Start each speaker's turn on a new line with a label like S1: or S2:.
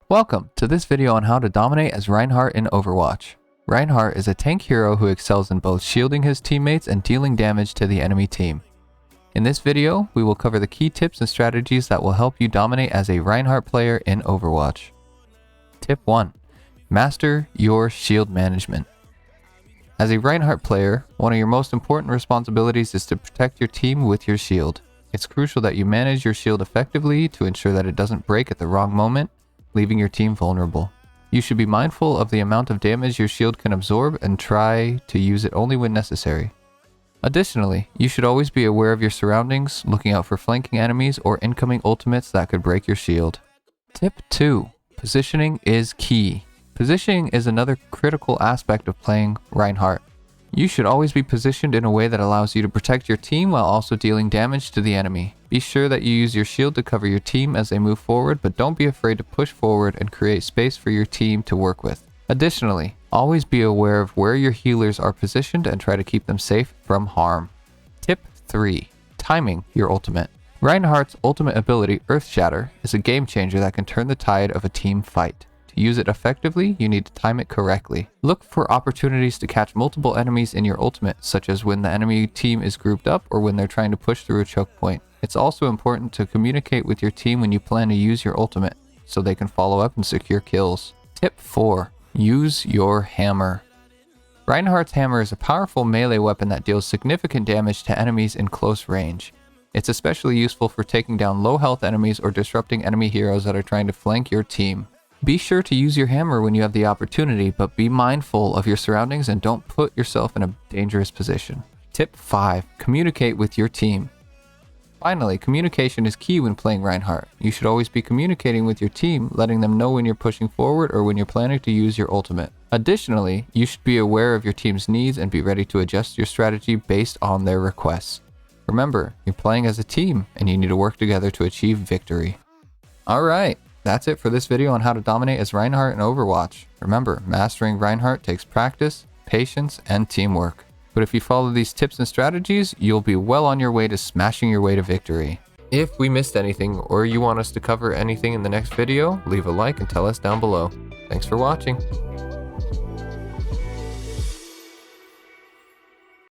S1: Welcome to this video on how to dominate as Reinhardt in Overwatch. Reinhardt is a tank hero who excels in both shielding his teammates and dealing damage to the enemy team. In this video, we will cover the key tips and strategies that will help you dominate as a Reinhardt player in Overwatch. Tip 1. Master your shield management. As a Reinhardt player, one of your most important responsibilities is to protect your team with your shield. It's crucial that you manage your shield effectively to ensure that it doesn't break at the wrong moment, leaving your team vulnerable. You should be mindful of the amount of damage your shield can absorb and try to use it only when necessary. Additionally, you should always be aware of your surroundings, looking out for flanking enemies or incoming ultimates that could break your shield. Tip 2. Positioning is key. Positioning is another critical aspect of playing Reinhardt. You should always be positioned in a way that allows you to protect your team while also dealing damage to the enemy. Be sure that you use your shield to cover your team as they move forward, but don't be afraid to push forward and create space for your team to work with. Additionally, always be aware of where your healers are positioned and try to keep them safe from harm. Tip 3. Timing your ultimate. Reinhardt's ultimate ability, Earthshatter, is a game changer that can turn the tide of a team fight. To use it effectively, you need to time it correctly. Look for opportunities to catch multiple enemies in your ultimate, such as when the enemy team is grouped up or when they're trying to push through a choke point. It's also important to communicate with your team when you plan to use your ultimate, so they can follow up and secure kills. Tip 4. Use your hammer. Reinhardt's hammer is a powerful melee weapon that deals significant damage to enemies in close range. It's especially useful for taking down low health enemies or disrupting enemy heroes that are trying to flank your team. Be sure to use your hammer when you have the opportunity, but be mindful of your surroundings and don't put yourself in a dangerous position. Tip 5. Communicate with your team. Finally, communication is key when playing Reinhardt. You should always be communicating with your team, letting them know when you're pushing forward or when you're planning to use your ultimate. Additionally, you should be aware of your team's needs and be ready to adjust your strategy based on their requests. Remember, you're playing as a team and you need to work together to achieve victory. Alright, that's it for this video on how to dominate as Reinhardt in Overwatch. Remember, mastering Reinhardt takes practice, patience, and teamwork. But if you follow these tips and strategies, you'll be well on your way to smashing your way to victory. If we missed anything or you want us to cover anything in the next video, leave a like and tell us down below. Thanks for watching.